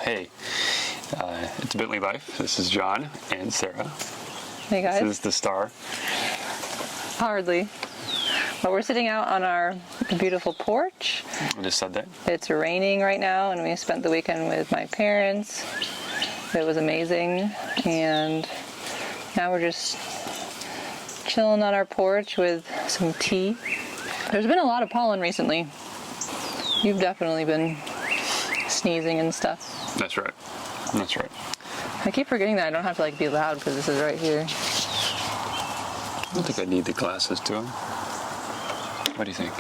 Hey, it's Bentley Life. This is John and Sarah. Hey guys. This is the star. Hardly. But we're sitting out on our beautiful porch. It is Sunday. It's raining right now, and we spent the weekend with my parents. It was amazing, and now we're just chilling on our porch with some tea. There's been a lot of pollen recently. You've definitely been sneezing and stuff. That's right. That's right. I keep forgetting that I don't have to be loud because this is right here. I don't think I need the glasses, do I? What do you think?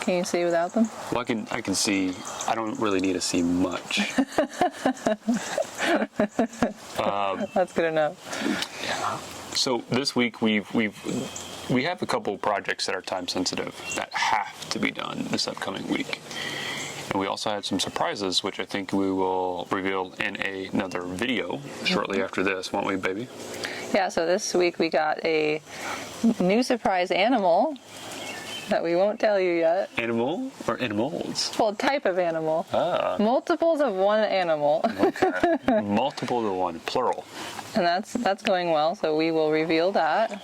Can you see without them? Well, I can see. I don't really need to see much. That's good enough. Yeah. So this week we have a couple projects that are time sensitive that have to be done this upcoming week. And we also had some surprises, which I think we will reveal in another video shortly after this, won't we, baby? Yeah, so this week we got a new surprise animal that we won't tell you yet. Animal or animals? Well, type of animal. Ah. Multiples of one animal. Okay. Multiple to one, plural. And that's going well, so we will reveal that.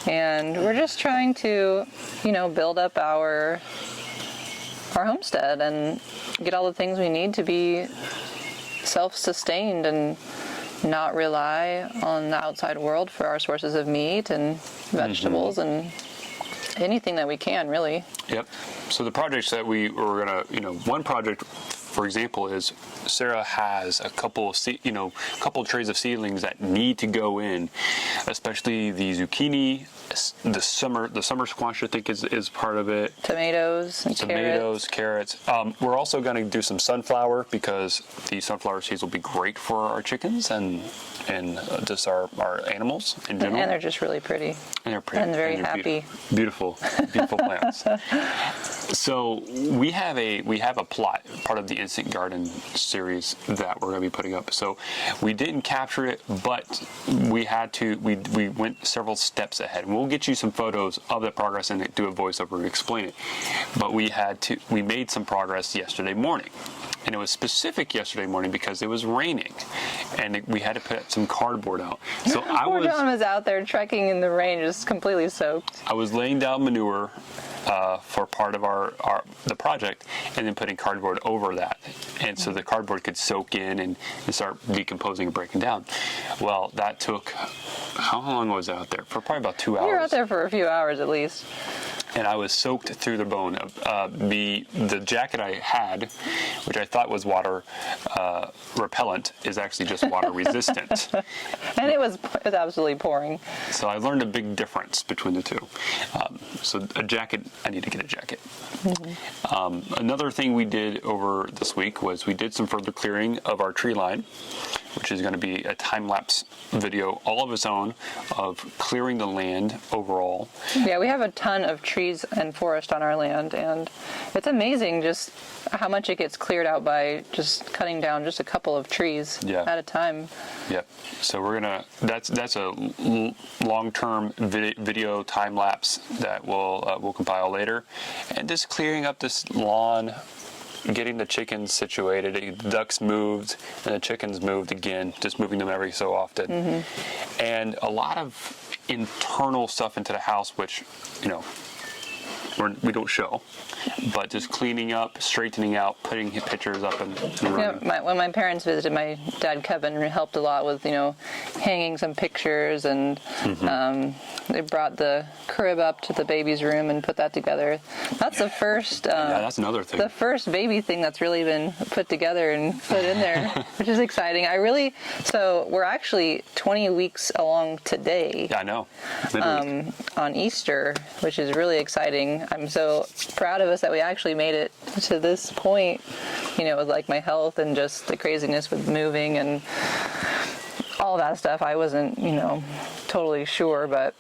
And we're just trying to, build up our homestead and get all the things we need to be self-sustained and not rely on the outside world for our sources of meat and vegetables and anything that we can, really. Yep. So the projects that we were gonna, one project, for example, is Sarah has a couple of trays of seedlings that need to go in, especially the zucchini, the summer squash, I think is part of it. Tomatoes and carrots. We're also going to do some sunflower because the sunflower seeds will be great for our chickens and just our animals in general. And they're just really pretty. And they're pretty. And very happy. Beautiful plants. So we have a plot, part of the Instant Garden series that we're going to be putting up. So we didn't capture it, but we had to. We went several steps ahead. We'll get you some photos of the progress and do a voiceover and explain it. But we made some progress yesterday morning. And it was specific yesterday morning because it was raining, and we had to put some cardboard out. So Poor John was out there trekking in the rain, just completely soaked. I was laying down manure for part of the project, and then putting cardboard over that, and so the cardboard could soak in and start decomposing and breaking down. Well, that took, how long was I out there? For probably about 2 hours. You were out there for a few hours at least. And I was soaked through the bone. The jacket I had, which I thought was water repellent, is actually just water resistant. And it was absolutely pouring. So I learned a big difference between the two. So a jacket, I need to get a jacket. Mm-hmm. Another thing we did over this week was we did some further clearing of our tree line, which is going to be a time-lapse video all of its own of clearing the land overall. Yeah, we have a ton of trees and forest on our land, and it's amazing just how much it gets cleared out by just cutting down just a couple of trees at a time. Yep. So we're gonna. That's a long-term video time-lapse that we'll compile later, and just clearing up this lawn. Getting the chickens situated, the ducks moved, and the chickens moved again, just moving them every so often. Mm-hmm. And a lot of internal stuff into the house, which, we don't show, but just cleaning up, straightening out, putting pictures up and running. When my parents visited, my dad Kevin helped a lot with, hanging some pictures, and they brought the crib up to the baby's room and put that together. That's the first. That's another thing. The first baby thing that's really been put together and put in there, which is exciting. So we're actually 20 weeks along today. Yeah, I know. On Easter, which is really exciting. I'm so proud of us that we actually made it to this point, with my health and just the craziness with moving and all that stuff. I wasn't, totally sure, but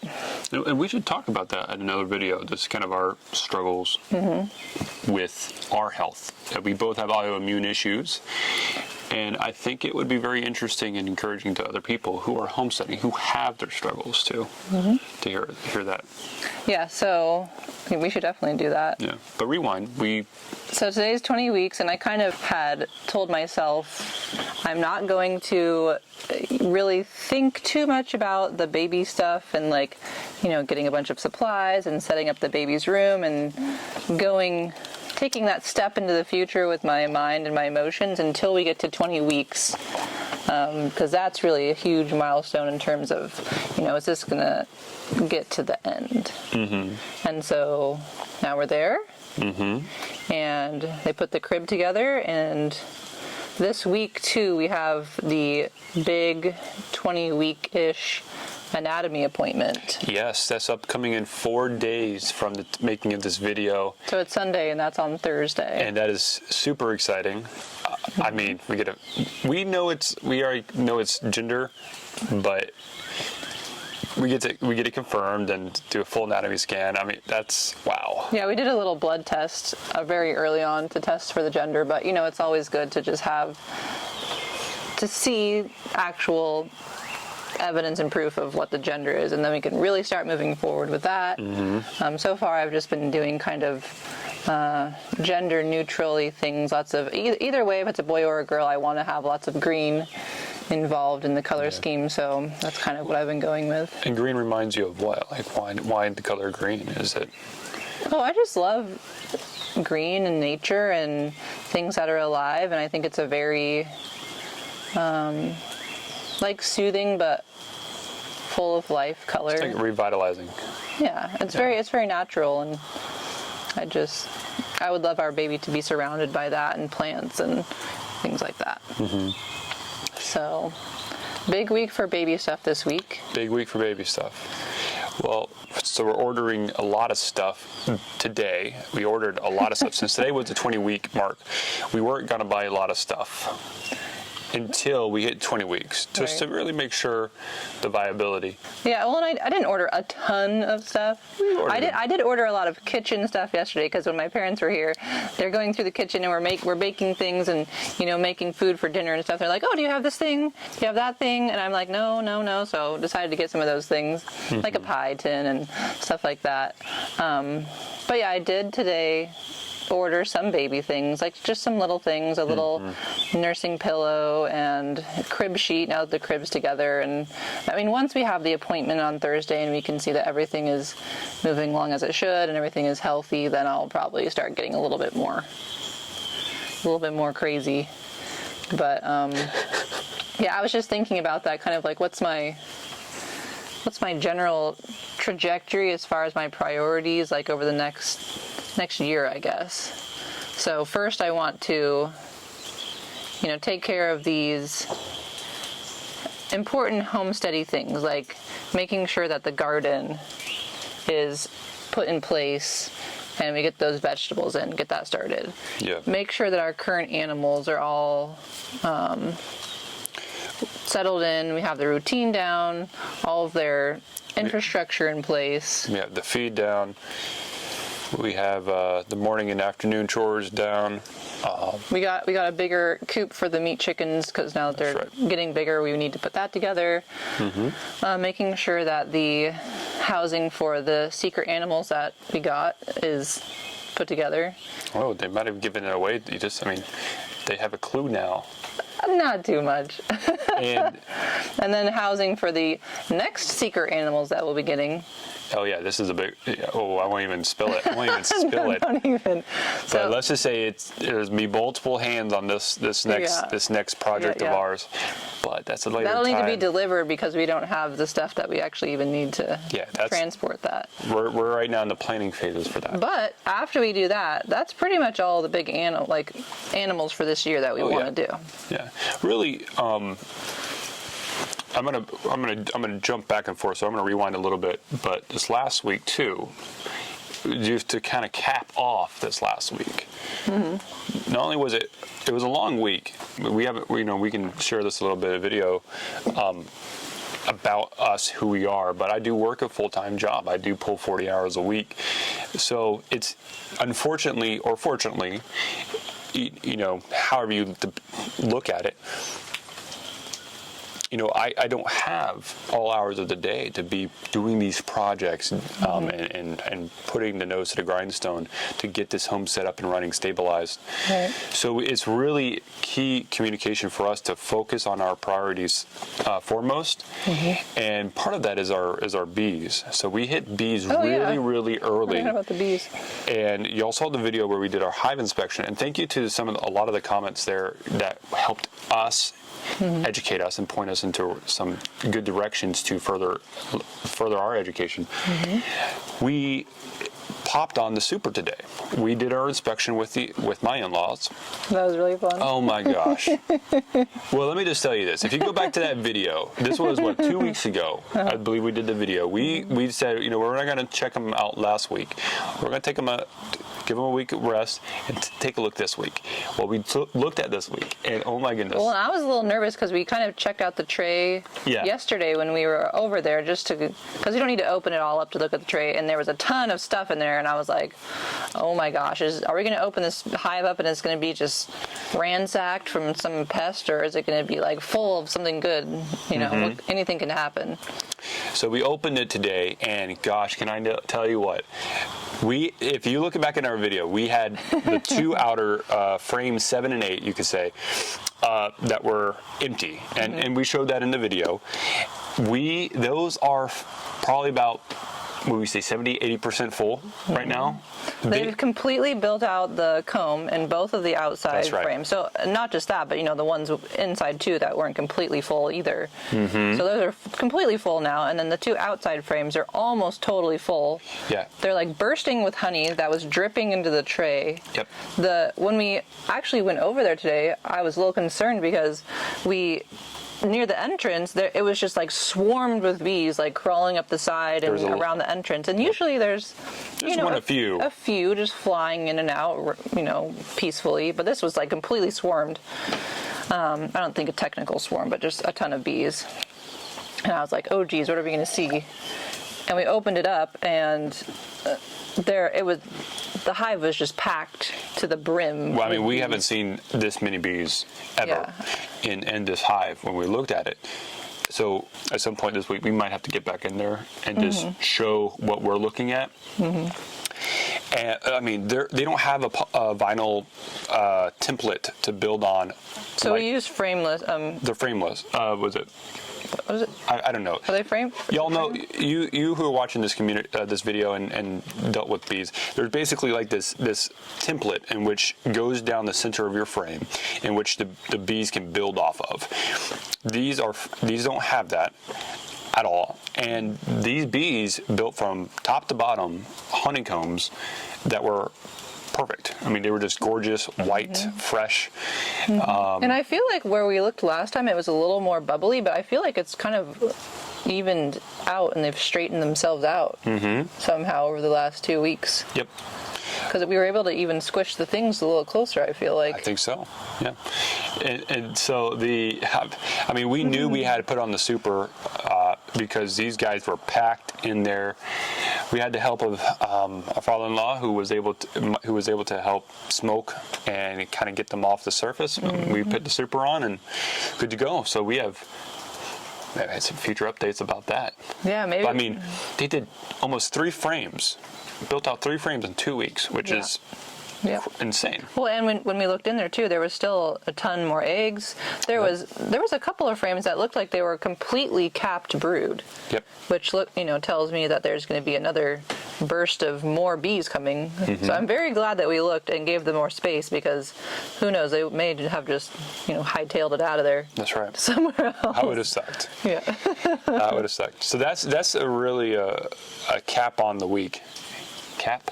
And we should talk about that in another video. This is kind of our struggles with our health. We both have autoimmune issues. And I think it would be very interesting and encouraging to other people who are homesteading, who have their struggles too, to hear that. Yeah, so we should definitely do that. Yeah, but rewind. So today's 20 weeks, and I kind of had told myself I'm not going to really think too much about the baby stuff and like, getting a bunch of supplies and setting up the baby's room and taking that step into the future with my mind and my emotions until we get to 20 weeks. Because that's really a huge milestone in terms of, is this going to get to the end? And so now we're there. And they put the crib together, and this week too we have the big 20-week-ish anatomy appointment. Yes, that's upcoming in 4 days from the making of this video. So it's Sunday, and that's on Thursday. And that is super exciting. I mean, we already know it's gender, but we get it confirmed and do a full anatomy scan. I mean, that's wow. Yeah, we did a little blood test very early on to test for the gender, but it's always good to just to see actual evidence and proof of what the gender is, and then we can really start moving forward with that. So far I've just been doing kind of gender neutrally things, lots of either way, if it's a boy or a girl, I want to have lots of green involved in the color scheme, so that's kind of what I've been going with. And green reminds you of what? Like why the color green? Is it? Oh, I just love green and nature and things that are alive, and I think it's a very soothing but full of life color. It's like revitalizing. Yeah, it's very natural, and I would love our baby to be surrounded by that and plants and things like that. So, big week for baby stuff this week. Big week for baby stuff. Well, so we're ordering a lot of stuff today. We ordered a lot of stuff. Since today was the 20-week mark, we weren't going to buy a lot of stuff until we hit 20 weeks, just to really make sure the viability. Yeah, well, and I didn't order a ton of stuff. I did order a lot of kitchen stuff yesterday, because when my parents were here, they're going through the kitchen and we're baking things and making food for dinner and stuff. They're like, oh, do you have this thing? Do you have that thing? And I'm like, no. So decided to get some of those things, like a pie tin and stuff like that. But yeah, I did today order some baby things, like just some little things, a little nursing pillow and crib sheet now that the crib's together. And I mean, once we have the appointment on Thursday and we can see that everything is moving along as it should and everything is healthy, then I'll probably start getting a little bit more crazy. But yeah, I was just thinking about that, kind of like what's my general trajectory as far as my priorities, like over the next year, I guess. So first I want to, take care of these important homesteady things, like making sure that the garden is put in place and we get those vegetables in, get that started. Yeah. Make sure that our current animals are all settled in, we have the routine down, all of their infrastructure in place. We have the feed down. We have the morning and afternoon chores down. We got a bigger coop for the meat chickens, because now that they're getting bigger, we need to put that together. Making sure that the housing for the secret animals that we got is put together. Oh, they might have given it away. They have a clue now. Not too much. And then housing for the next secret animals that we'll be getting. oh yeah, this is a big. Oh, I won't even spill it. Don't even. But let's just say there's be multiple hands on this next project of ours. But that's a later That'll time. need to be delivered, because we don't have the stuff that we actually even need to transport that. We're right now in the planning phases for that. But after we do that, that's pretty much all the big animals for this year that we want to do. Yeah, really. I'm gonna jump back and forth, so I'm gonna rewind a little bit. But this last week too, just to kind of cap off this last week. Not only was it was a long week. We can share this a little bit of video. about us, who we are, but I do work a full-time job. I do pull 40 hours a week. So it's unfortunately or fortunately, you know, however you look at it, you know, I don't have all hours of the day to be doing these projects and putting the nose to the grindstone to get this home set up and running, stabilized. Right. So it's really key communication for us to focus on our priorities foremost. And part of that is our bees. So we hit bees really early. I forgot about the bees. And you all saw the video where we did our hive inspection. And thank you to a lot of the comments there that helped us educate us and point us into some good directions to further our education. We popped on the super today. We did our inspection with my in-laws. That was really fun. Oh my gosh. Well, let me just tell you this. If you go back to that video, this was 2 weeks ago. I believe we did the video. We said, you know, we're not going to check them out last week. We're going to take them give them a week of rest and take a look this week. Well, we looked at this week, and oh my goodness. Well, I was a little nervous because we kind of checked out the tray yesterday when we were over there, just because you don't need to open it all up to look at the tray, and there was a ton of stuff in there, and I was like, oh my gosh, are we going to open this hive up and it's going to be just ransacked from some pest, or is it going to be like full of something good? You know, anything can happen. So we opened it today, and gosh, can I tell you what? If you look back in our video, we had the two outer frames 7 and 8, you could say, that were empty, and we showed that in the video. Those are probably about, what would we say, 70-80% full right now. They've completely built out the comb in both of the outside frames. So not just that, but you know, the ones inside too that weren't completely full either. So those are completely full now, and then the two outside frames are almost totally full. Yeah. They're like bursting with honey that was dripping into the tray. Yep. When we actually went over there today, I was a little concerned because near the entrance, it was just like swarmed with bees, like crawling up the side and around the entrance. And usually there's you know, a few just flying in and out, you know, peacefully. But this was like completely swarmed. I don't think a technical swarm, but just a ton of bees. And I was like, oh geez, what are we going to see? And we opened it up, and the hive was just packed to the brim. Well, I mean, we haven't seen this many bees ever in this hive when we looked at it. So at some point this week, we might have to get back in there and just show what we're looking at. And I mean, they don't have a vinyl template to build on. So we used frameless. They're frameless. Was it? What is it? I don't know. Are they framed? Y'all know, you who are watching this this video and dealt with bees, there's basically like this template in which goes down the center of your frame, in which the bees can build off of. These don't have that at all, and these bees built from top to bottom honeycombs that were perfect. I mean, they were just gorgeous, white, fresh. And I feel like where we looked last time, it was a little more bubbly, but I feel like it's kind of evened out and they've straightened themselves out somehow over the last 2 weeks. Yep. Because we were able to even squish the things a little closer, I feel like. I think so, yeah. And so I mean, we knew we had to put on the super because these guys were packed in there. We had the help of a father-in-law who was able to help smoke and kind of get them off the surface. We put the super on and good to go. So we have had some future updates about that. Yeah, maybe. But, I mean, they did almost 3 frames. Built out 3 frames in 2 weeks, which is insane. Well, and when we looked in there too, there was still a ton more eggs. There was a couple of frames that looked like they were completely capped brood. Yep. Which tells me that there's going to be another burst of more bees coming. So I'm very glad that we looked and gave them more space, because who knows, they may have just hightailed it out of there. That's right. Somewhere else. That would have sucked. Yeah. That would have sucked. So that's a really a cap on the week. Cap?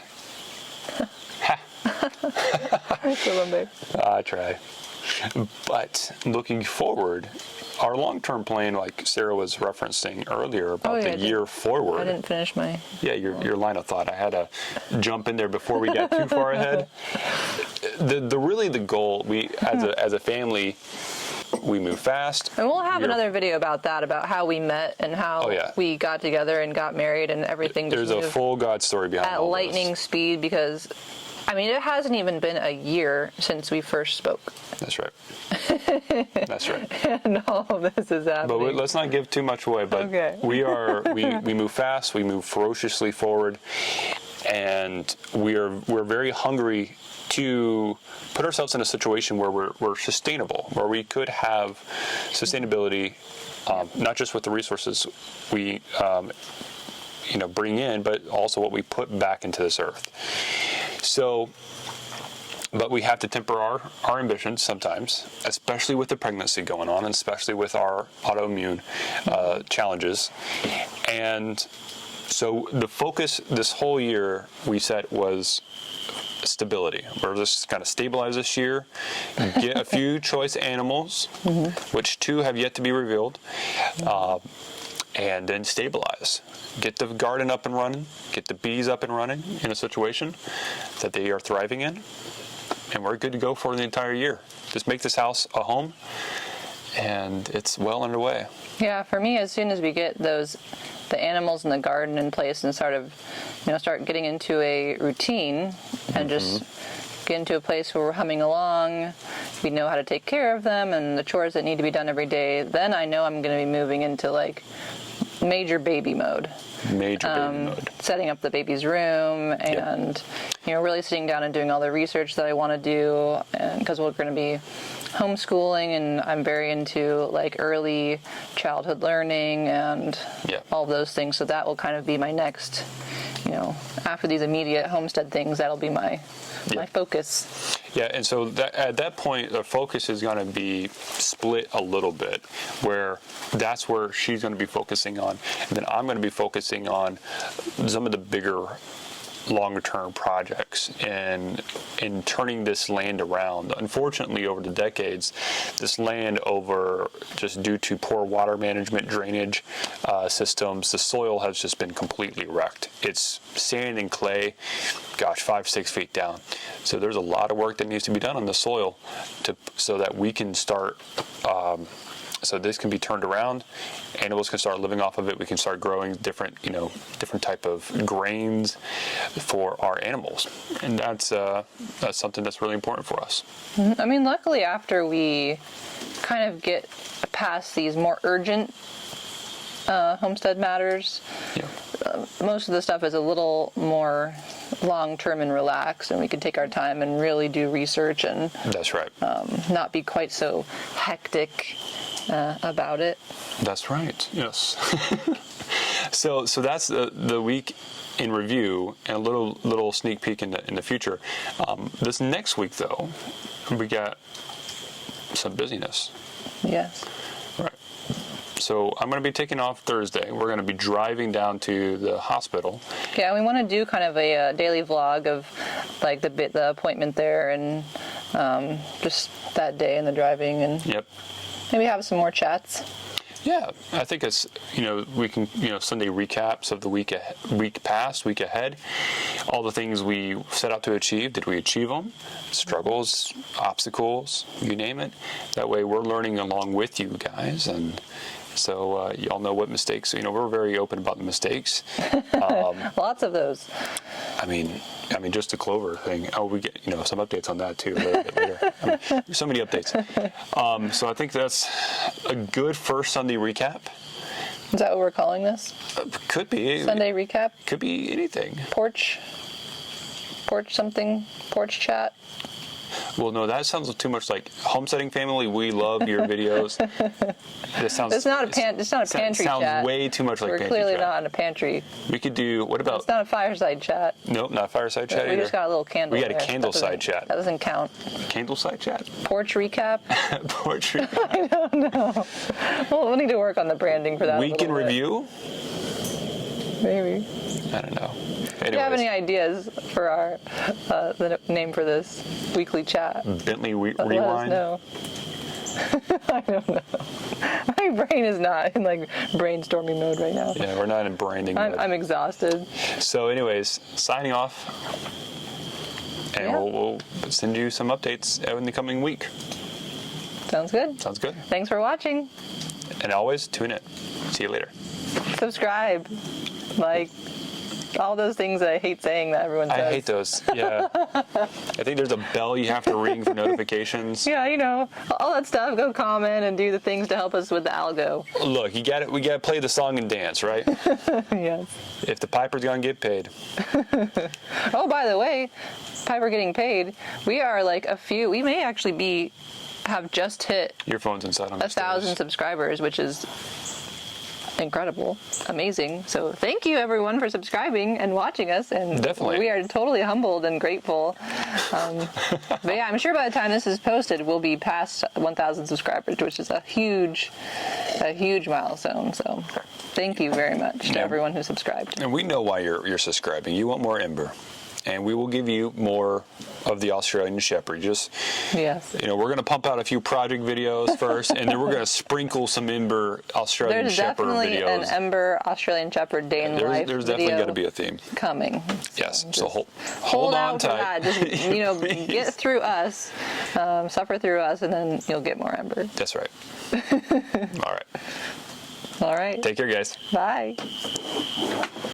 I try. But looking forward, our long-term plan, like Sarah was referencing earlier about the year forward. I didn't finish my... Yeah, your line of thought. I had to jump in there before we got too far ahead. The goal, we as a family, we move fast. And we'll have We're- another video about that, about how we met and how Oh, yeah. we got together and got married and everything. There's just a moved full God story behind at all lightning this. speed because, I mean, it hasn't even been a year since we first spoke. That's right. That's right. And all of this is happening. But let's not give too much away. But Okay. we move fast. We move ferociously forward, and we're very hungry to put ourselves in a situation where we're sustainable, where we could have sustainability, not just with the resources we bring in, but also what we put back into this earth. So. But we have to temper our ambitions sometimes, especially with the pregnancy going on, and especially with our autoimmune challenges. And so the focus this whole year we set was stability. We're just kind of stabilize this year, get a few choice animals, which 2 have yet to be revealed, and then stabilize. Get the garden up and running, get the bees up and running in a situation that they are thriving in. And we're good to go for the entire year. Just make this house a home, and it's well underway. Yeah, for me, as soon as we get the animals in the garden in place and start getting into a routine and just get into a place where we're humming along, we know how to take care of them and the chores that need to be done every day, then I know I'm going to be moving into like major baby mode. Setting up the baby's room and really sitting down and doing all the research that I want to do, and because we're going to be homeschooling, and I'm very into like early childhood learning and all those things, so that will kind of be my next, after these immediate homestead things, that'll be my focus. Yeah, and so at that point, the focus is going to be split a little bit, where that's where she's going to be focusing on, and then I'm going to be focusing on some of the bigger, longer-term projects and in turning this land around. Unfortunately, over the decades, this land, just due to poor water management, drainage systems, the soil has just been completely wrecked. It's sand and clay, 5-6 feet down. So there's a lot of work that needs to be done on the soil so that we can start. So this can be turned around. Animals can start living off of it. We can start growing different type of grains for our animals, and that's something that's really important for us. I mean, luckily, after we kind of get past these more urgent homestead matters, most of the stuff is a little more long-term and relaxed, and we can take our time and really do research and that's right. Not be quite so hectic about it. That's right. Yes. So that's the week in review, and a little sneak peek in the future. This next week, though, we got some busyness. Yes. Right. So I'm going to be taking off Thursday. We're going to be driving down to the hospital. Yeah, we want to do kind of a daily vlog of like the appointment there and just that day and the driving, and maybe have some more chats. Yeah, I think it's, we can, Sunday recaps of the week past, week ahead, all the things we set out to achieve. Did we achieve them? Struggles, obstacles, you name it. That way we're learning along with you guys, and so y'all know what mistakes, we're very open about the mistakes. Lots of those. I mean, just the clover thing. Oh, we get, some updates on that too a little bit later. There's so many updates. So I think that's a good first Sunday recap. Is that what we're calling this? Could be. Sunday recap? Could be anything. Porch Chat? Well, no, that sounds too much like Homesteading Family. We love your videos. This sounds. It's not a pantry chat. Sounds way too much like We're pantry clearly chat. not in a pantry. We could do. What about? It's not a fireside chat. Nope, not a fireside chat We either. just got a little candle. We got a there. candleside chat. That doesn't count. Candleside chat. Porch recap. Porch recap. I don't know. Well, we'll need to work on the branding for that. Week in review. Maybe. I don't know. If you have any ideas for our the name for this weekly chat, Bentley let us Rewind. know. I don't know. My brain is not in like brainstorming mode right now. Yeah, we're not in branding mode. I'm exhausted. So, anyways, signing off, and we'll send you some updates in the coming week. Sounds good. Sounds good. Thanks for watching. And always tune in. See you later. Subscribe. Like, all those things that I hate saying that everyone says. I hate those. Yeah. I think there's a bell you have to ring for notifications. Yeah, you know, all that stuff. Go comment and do the things to help us with the algo. Look, we got to play the song and dance, right? Yes. If the piper's going to get paid. Oh, by the way, Piper getting paid. We are like we may actually have just hit Your phone's inside on the 1,000 subscribers, which is incredible, amazing. So thank you everyone for subscribing and watching us, and Definitely. we are totally humbled and grateful. But yeah, I'm sure by the time this is posted, we'll be past 1,000 subscribers, which is a huge milestone. So thank you very much to everyone who subscribed. And we know why you're subscribing. You want more Ember. And we will give you more of the Australian Shepherd. Just, yes. we're going to pump out a few project videos first, and then we're going to sprinkle some Ember Australian There's Shepherd definitely videos. an Ember Australian Shepherd day in life. There's definitely got to be a theme coming. Yes. So hold on out for tight. that. Just get through us, suffer through us, and then you'll get more Ember. That's right. All right. All right. Take care, guys. Bye.